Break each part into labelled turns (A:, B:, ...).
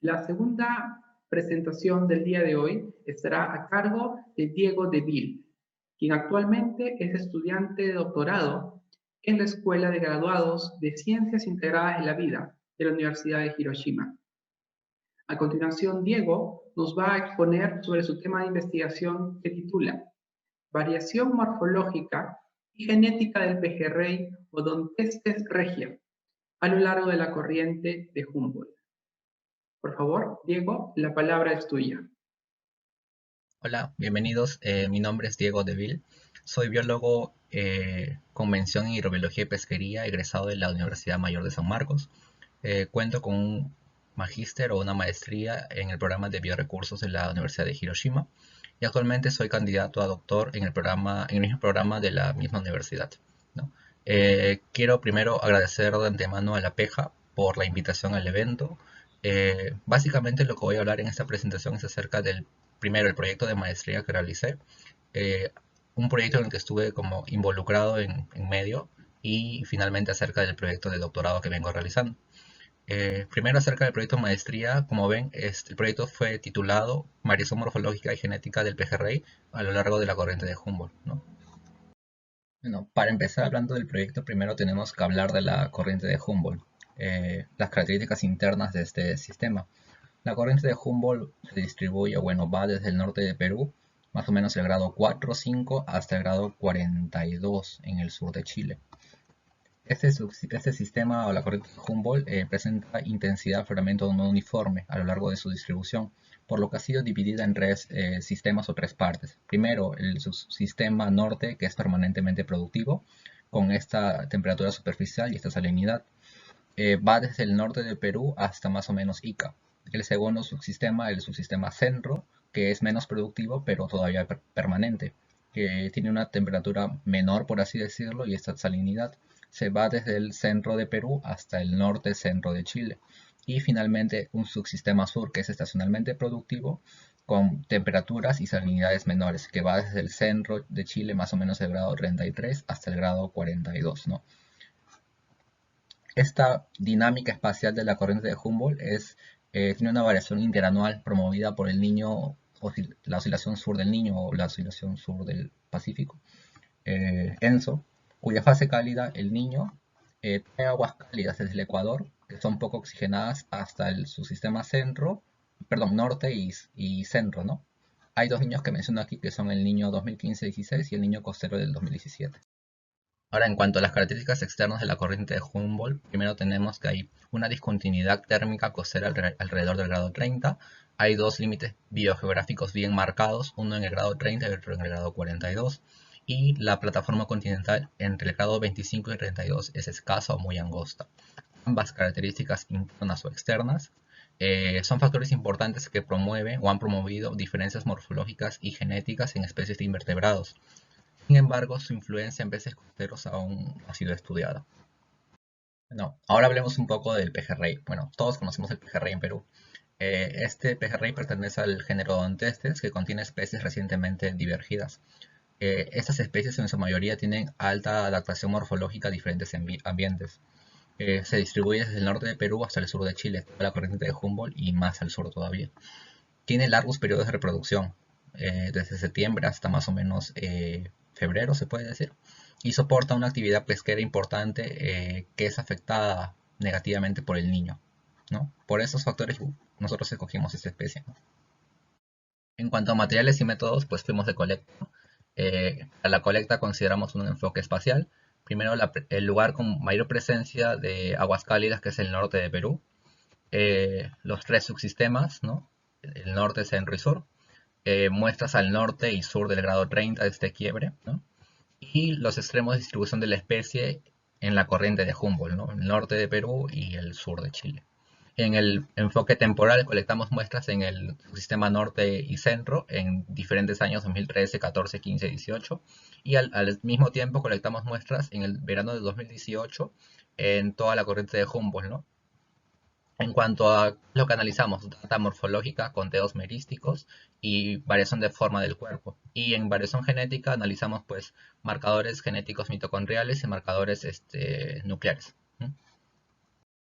A: La segunda presentación del día de hoy estará a cargo de Diego Deville, quien actualmente es estudiante de doctorado en la Escuela de Graduados de Ciencias Integradas en la Vida de la Universidad de Hiroshima. A continuación, Diego nos va a exponer sobre su tema de investigación que titula Variación morfológica y genética del pejerrey Odontestes regia a lo largo de la corriente de Humboldt. Por favor, Diego, la palabra es tuya.
B: Hola, bienvenidos. Mi nombre es Diego Deville. Soy biólogo con mención en hidrobiología y pesquería, egresado de la Universidad Mayor de San Marcos. Cuento con un magíster o una maestría en el programa de biorecursos de la Universidad de Hiroshima y actualmente soy candidato a doctor en el mismo programa de la misma universidad, ¿no? Quiero primero agradecer de antemano a la PEJA por la invitación al evento. Básicamente lo que voy a hablar en esta presentación es acerca del primero el proyecto de maestría que realicé, eh, un proyecto en el que estuve como involucrado en medio y finalmente acerca del proyecto de doctorado que vengo realizando. Primero acerca del proyecto de maestría, como ven, el proyecto fue titulado Variación morfológica y genética del pejerrey a lo largo de la corriente de Humboldt, ¿no? Bueno, para empezar hablando del proyecto, primero tenemos que hablar de la corriente de Humboldt, las características internas de este sistema. La corriente de Humboldt se distribuye, bueno, va desde el norte de Perú, más o menos el grado 4 o 5, hasta el grado 42 en el sur de Chile. Este sistema o la corriente de Humboldt presenta intensidad de afloramiento no uniforme a lo largo de su distribución, por lo que ha sido dividida en tres sistemas o tres partes. Primero, el subsistema norte, que es permanentemente productivo, con esta temperatura superficial y esta salinidad. Va desde el norte de Perú hasta más o menos Ica. El segundo subsistema, el subsistema centro, que es menos productivo, pero todavía permanente, que tiene una temperatura menor, por así decirlo, y esta salinidad se va desde el centro de Perú hasta el norte centro de Chile. Y finalmente un subsistema sur, que es estacionalmente productivo, con temperaturas y salinidades menores, que va desde el centro de Chile, más o menos el grado 33 hasta el grado 42, ¿no? Esta dinámica espacial de la corriente de Humboldt tiene una variación interanual promovida por el Niño, la oscilación sur del Niño o la oscilación sur del Pacífico, ENSO, cuya fase cálida, el Niño, trae aguas cálidas desde el Ecuador, que son poco oxigenadas, hasta el subsistema centro, perdón, norte y centro, ¿no? Hay dos niños que menciono aquí, que son el Niño 2015-16 y el Niño costero del 2017. Ahora, en cuanto a las características externas de la corriente de Humboldt, primero tenemos que hay una discontinuidad térmica costera alrededor del grado 30. Hay dos límites biogeográficos bien marcados, uno en el grado 30 y otro en el grado 42. Y la plataforma continental entre el grado 25 y 32 es escasa o muy angosta. Ambas características internas o externas son factores importantes que promueven o han promovido diferencias morfológicas y genéticas en especies de invertebrados. Sin embargo, su influencia en peces costeros aún no ha sido estudiada. Bueno, ahora hablemos un poco del pejerrey. Bueno, todos conocemos el pejerrey en Perú. Este pejerrey pertenece al género Odontestes, que contiene especies recientemente divergidas. Estas especies en su mayoría tienen alta adaptación morfológica a diferentes ambientes. Se distribuye desde el norte de Perú hasta el sur de Chile, toda la corriente de Humboldt y más al sur todavía. Tiene largos periodos de reproducción, desde septiembre hasta más o menos febrero, se puede decir, y soporta una actividad pesquera importante que es afectada negativamente por el niño, ¿no? Por esos factores nosotros escogimos esta especie, ¿no? En cuanto a materiales y métodos, pues fuimos de colecta. A la colecta consideramos un enfoque espacial. Primero, el lugar con mayor presencia de aguas cálidas, que es el norte de Perú. Los tres subsistemas, ¿no? El norte, centro y sur. Muestras al norte y sur del grado 30 de este quiebre, ¿no? Y los extremos de distribución de la especie en la corriente de Humboldt, ¿no? El norte de Perú y el sur de Chile. En el enfoque temporal colectamos muestras en el sistema norte y centro en diferentes años 2013, 14, 15, 18 y al mismo tiempo colectamos muestras en el verano de 2018 en toda la corriente de Humboldt, ¿no? En cuanto a lo que analizamos, data morfológica, conteos merísticos y variación de forma del cuerpo. Y en variación genética analizamos pues marcadores genéticos mitocondriales y marcadores nucleares.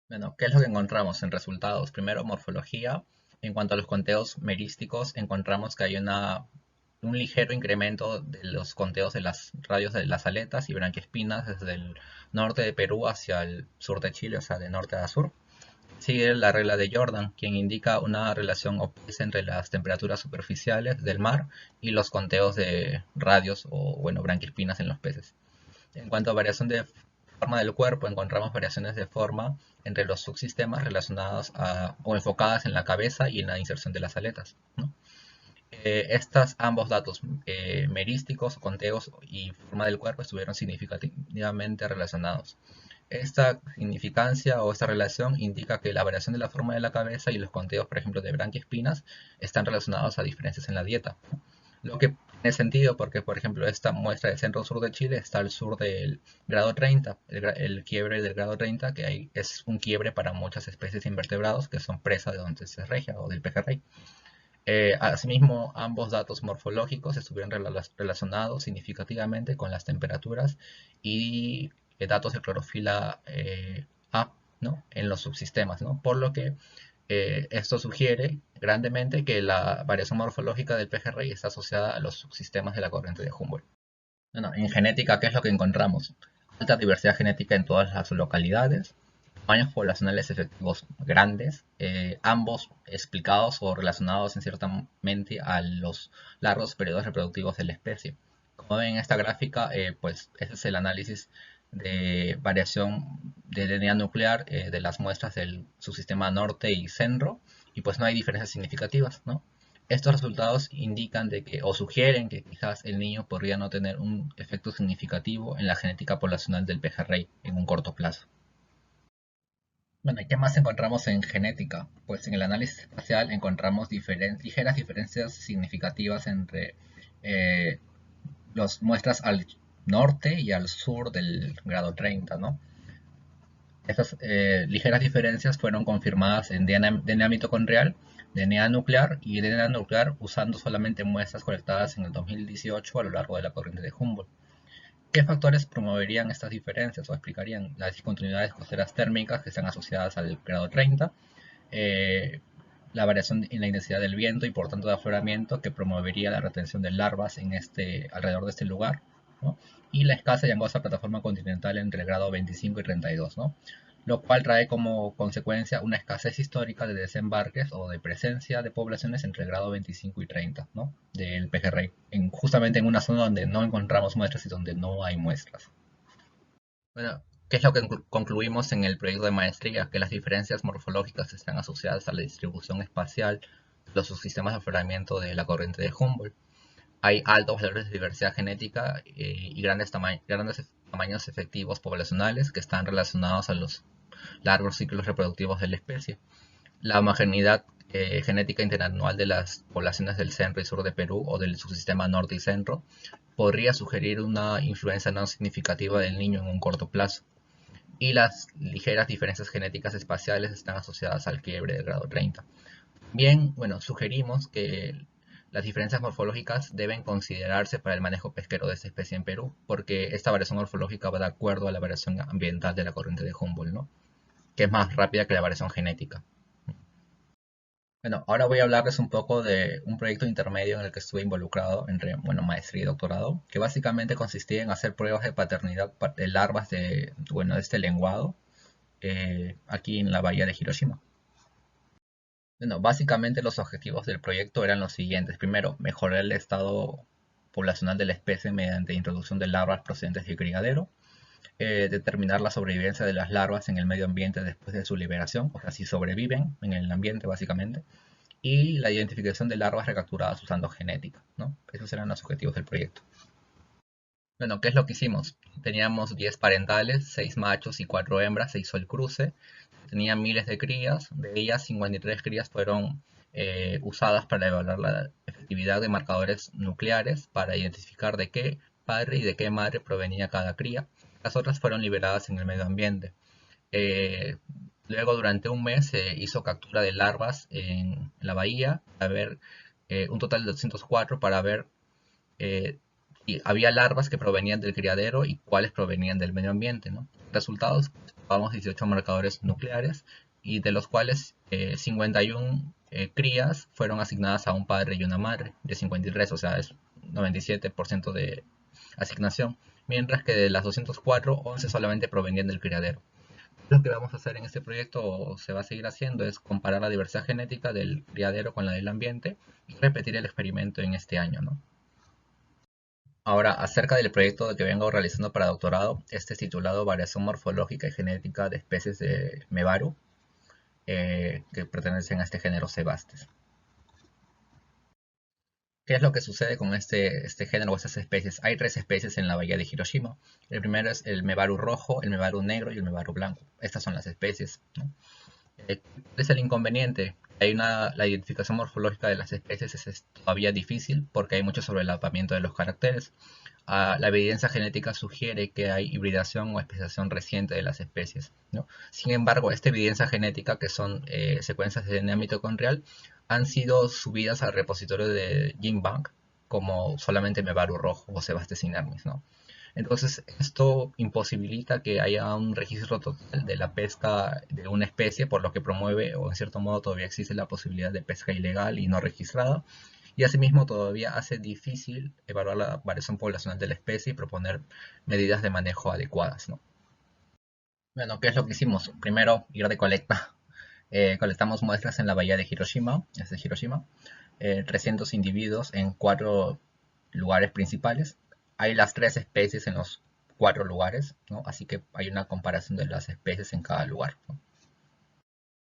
B: Bueno, ¿qué es lo que encontramos en resultados? Primero, morfología. En cuanto a los conteos merísticos, encontramos que hay un ligero incremento de los conteos de las radios de las aletas y branquiespinas desde el norte de Perú hacia el sur de Chile, o sea, de norte a sur. Sigue la regla de Jordan, quien indica una relación opuesta entre las temperaturas superficiales del mar y los conteos de radios o, bueno, branquiespinas en los peces. En cuanto a variación de forma del cuerpo, encontramos variaciones de forma entre los subsistemas relacionados o enfocadas en la cabeza y en la inserción de las aletas, ¿no? Ambos datos, merísticos, conteos y forma del cuerpo, estuvieron significativamente relacionados. Esta significancia o esta relación indica que la variación de la forma de la cabeza y los conteos, por ejemplo, de branquiespinas, están relacionados a diferencias en la dieta. Lo que tiene sentido porque, por ejemplo, esta muestra del centro-sur de Chile está al sur del grado 30, el quiebre del grado 30, que ahí es un quiebre para muchas especies de invertebrados que son presa de Ontes regia o del pejerrey. Asimismo, ambos datos morfológicos estuvieron relacionados significativamente con las temperaturas y datos de clorofila A, ¿no? En los subsistemas, ¿no? Por lo que esto sugiere grandemente que la variación morfológica del pejerrey está asociada a los subsistemas de la corriente de Humboldt. Bueno, en genética, ¿qué es lo que encontramos? Alta diversidad genética en todas las localidades, tamaños poblacionales efectivos grandes, ambos explicados o relacionados en cierta mente a los largos periodos reproductivos de la especie. Como ven en esta gráfica, pues ese es el análisis de variación de DNA nuclear de las muestras del subsistema norte y centro, y pues no hay diferencias significativas, ¿no? Estos resultados indican de que, o sugieren que quizás el niño podría no tener un efecto significativo en la genética poblacional del pejerrey en un corto plazo. Bueno, ¿y qué más encontramos en genética? Pues en el análisis espacial encontramos ligeras diferencias significativas entre eh, las muestras al norte y al sur del grado 30, ¿no? Estas ligeras diferencias fueron confirmadas en DNA mitocondrial, DNA nuclear y DNA nuclear usando solamente muestras colectadas en el 2018 a lo largo de la corriente de Humboldt. ¿Qué factores promoverían estas diferencias o explicarían las discontinuidades costeras térmicas que están asociadas al grado 30, eh, la variación en la intensidad del viento y por tanto de afloramiento que promovería la retención de larvas alrededor de este lugar, ¿no? Y la escasa y angosta plataforma continental entre el grado 25 y 32, ¿no? Lo cual trae como consecuencia una escasez histórica de desembarques o de presencia de poblaciones entre el grado 25 y 30, ¿no? Del pejerrey, justamente en una zona donde no encontramos muestras y donde no hay muestras. Bueno, ¿qué es lo que concluimos en el proyecto de maestría? Que las diferencias morfológicas están asociadas a la distribución espacial de los subsistemas de afloramiento de la corriente de Humboldt. Hay altos valores de diversidad genética y grandes tamaños efectivos poblacionales que están relacionados a los largos ciclos reproductivos de la especie. La homogeneidad genética interanual de las poblaciones del centro y sur de Perú o del subsistema norte y centro podría sugerir una influencia no significativa del niño en un corto plazo. Y las ligeras diferencias genéticas espaciales están asociadas al quiebre del grado 30. Bien, bueno, sugerimos que las diferencias morfológicas deben considerarse para el manejo pesquero de esta especie en Perú, porque esta variación morfológica va de acuerdo a la variación ambiental de la corriente de Humboldt, ¿no? Que es más rápida que la variación genética. Bueno, ahora voy a hablarles un poco de un proyecto intermedio en el que estuve involucrado entre, bueno, maestría y doctorado, que básicamente consistía en hacer pruebas de paternidad de larvas de, bueno, de este lenguado aquí en la bahía de Hiroshima. Bueno, básicamente los objetivos del proyecto eran los siguientes. Primero, mejorar el estado poblacional de la especie mediante introducción de larvas procedentes del criadero. Determinar la sobrevivencia de las larvas en el medio ambiente después de su liberación, o sea, si sobreviven en el ambiente básicamente. Y la identificación de larvas recapturadas usando genética, ¿no? Esos eran los objetivos del proyecto. Bueno, ¿qué es lo que hicimos? Teníamos 10 parentales, 6 machos y 4 hembras, se hizo el cruce. Tenían miles de crías, de ellas 53 crías fueron usadas para evaluar la efectividad de marcadores nucleares para identificar de qué padre y de qué madre provenía cada cría. Las otras fueron liberadas en el medio ambiente. Eh, Luego, durante un mes, se hizo captura de larvas en la bahía, para ver un total de 204 para ver si había larvas que provenían del criadero y cuáles provenían del medio ambiente, ¿no? resultados, probamos 18 marcadores nucleares y de los cuales 51 crías fueron asignadas a un padre y una madre de 53, o sea, es 97% de asignación, mientras que de las 204, 11 solamente provenían del criadero. Lo que vamos a hacer en este proyecto, o se va a seguir haciendo, es comparar la diversidad genética del criadero con la del ambiente y repetir el experimento en este año, ¿no? Ahora, acerca del proyecto que vengo realizando para doctorado, este es titulado Variación morfológica y genética de especies de Mevaru, que pertenecen a este género Sebastes. ¿Qué es lo que sucede con este género o estas especies? Hay tres especies en la bahía de Hiroshima. El primero es el Mevaru rojo, el Mevaru negro y el Mevaru blanco. Estas son las especies, ¿no? ¿Cuál es el inconveniente? La identificación morfológica de las especies es todavía difícil porque hay mucho sobrelapamiento de los caracteres. La evidencia genética sugiere que hay hibridación o especiación reciente de las especies, ¿no? Sin embargo, esta evidencia genética, que son secuencias de DNA mitocondrial, han sido subidas al repositorio de GenBank como solamente Mevaru rojo o Sebastes inermis, ¿no? Entonces, esto imposibilita que haya un registro total de la pesca de una especie, por lo que promueve, o en cierto modo todavía existe la posibilidad de pesca ilegal y no registrada, y asimismo todavía hace difícil evaluar la variación poblacional de la especie y proponer medidas de manejo adecuadas, ¿no? Bueno, ¿qué es lo que hicimos? Primero, ir de colecta. Colectamos muestras en la bahía de Hiroshima, 300 individuos en 4 lugares principales. Hay las 3 especies en los 4 lugares, ¿no? Así que hay una comparación de las especies en cada lugar, ¿no?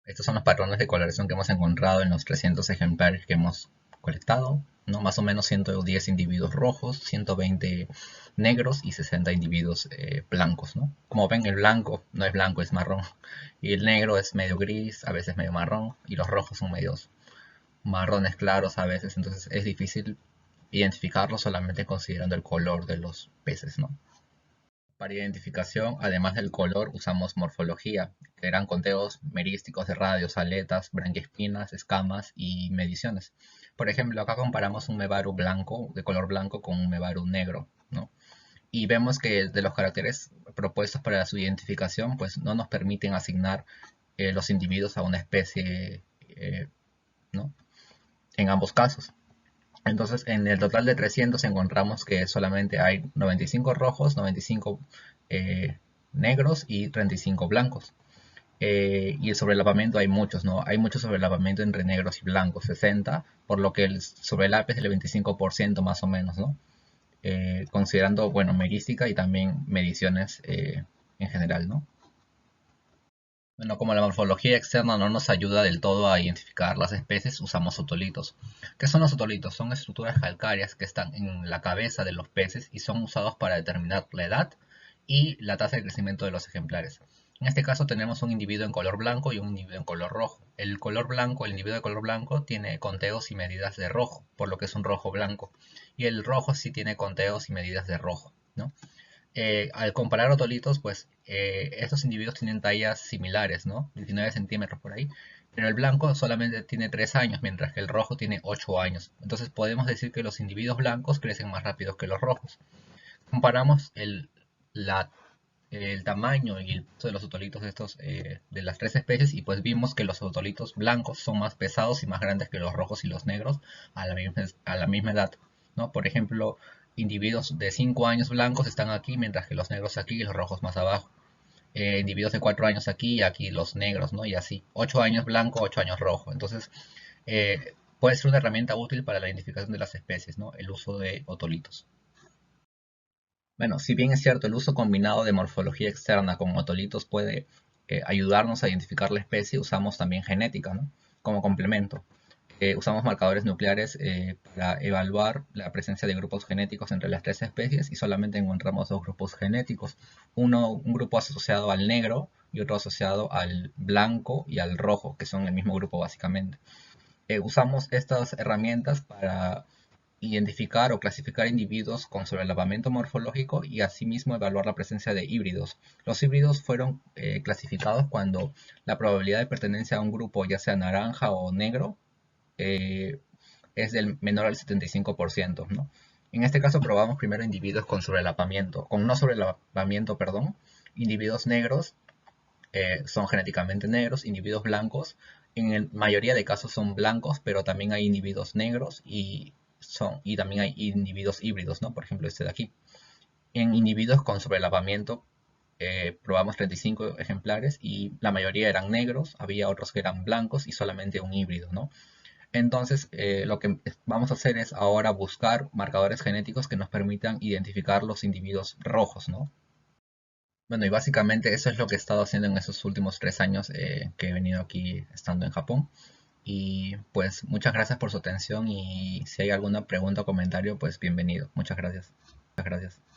B: Estos son los patrones de coloración que hemos encontrado en los 300 ejemplares que hemos colectado, ¿no? Más o menos 110 individuos rojos, 120 negros y 60 individuos blancos, ¿no? Como ven, el blanco no es blanco, es marrón. Y el negro es medio gris, a veces medio marrón. Y los rojos son medios marrones claros a veces. Entonces es difícil identificarlos solamente considerando el color de los peces, ¿no? Para identificación, además del color, usamos morfología, que eran conteos merísticos de radios, aletas, branquiespinas, escamas y mediciones. Por ejemplo, acá comparamos un Mevaru blanco, de color blanco, con un Mevaru negro, ¿no? Y vemos que de los caracteres propuestos para su identificación, pues no nos permiten asignar los individuos a una especie, ¿no? En ambos casos. Entonces, en el total de 300 encontramos que solamente hay 95 rojos, 95 negros y 35 blancos. Y el sobrelapamiento hay muchos, ¿no? Hay mucho sobrelapamiento entre negros y blancos, 60, por lo que el sobrelap es del 25% más o menos, ¿no? Considerando, bueno, merística y también mediciones en general, ¿no? Bueno, como la morfología externa no nos ayuda del todo a identificar las especies, usamos otolitos. ¿Qué son los otolitos? Son estructuras calcáreas que están en la cabeza de los peces y son usados para determinar la edad y la tasa de crecimiento de los ejemplares. En este caso tenemos un individuo en color blanco y un individuo en color rojo. El individuo de color blanco tiene conteos y medidas de rojo, por lo que es un rojo blanco. Y el rojo sí tiene conteos y medidas de rojo, ¿no? Al comparar otolitos, pues estos individuos tienen tallas similares, ¿no? 19 centímetros por ahí. Pero el blanco solamente tiene 3 años, mientras que el rojo tiene 8 años. Entonces podemos decir que los individuos blancos crecen más rápido que los rojos. Comparamos el tamaño y el peso de los otolitos de las tres especies y pues vimos que los otolitos blancos son más pesados y más grandes que los rojos y los negros a la misma edad, ¿no? Por ejemplo, individuos de 5 años blancos están aquí, mientras que los negros aquí y los rojos más abajo. Individuos de 4 años aquí y aquí los negros, ¿no? Y así. 8 años blanco, 8 años rojo. Entonces, puede ser una herramienta útil para la identificación de las especies, ¿no? El uso de otolitos. Bueno, si bien es cierto, el uso combinado de morfología externa con otolitos puede ayudarnos a identificar la especie, usamos también genética, ¿no? Como complemento. Usamos marcadores nucleares para evaluar la presencia de grupos genéticos entre las tres especies y solamente encontramos dos grupos genéticos. Un grupo asociado al negro y otro asociado al blanco y al rojo, que son el mismo grupo básicamente. Usamos estas herramientas para identificar o clasificar individuos con sobrelapamiento morfológico y asimismo evaluar la presencia de híbridos. Los híbridos fueron clasificados cuando la probabilidad de pertenencia a un grupo, ya sea naranja o negro, es del menor al 75%, ¿no? En este caso probamos primero individuos con sobrelapamiento, con no sobrelapamiento, perdón, individuos negros son genéticamente negros, individuos blancos, en la mayoría de casos son blancos, pero también hay individuos negros y también hay individuos híbridos, ¿no? Por ejemplo, este de aquí. En individuos con sobrelavamiento probamos 35 ejemplares y la mayoría eran negros, había otros que eran blancos y solamente un híbrido, ¿no? Entonces, lo que vamos a hacer es ahora buscar marcadores genéticos que nos permitan identificar los individuos rojos, ¿no? Bueno, y básicamente eso es lo que he estado haciendo en esos últimos 3 años que he venido aquí estando en Japón. Y pues muchas gracias por su atención y si hay alguna pregunta o comentario, pues bienvenido. Muchas gracias. Muchas gracias.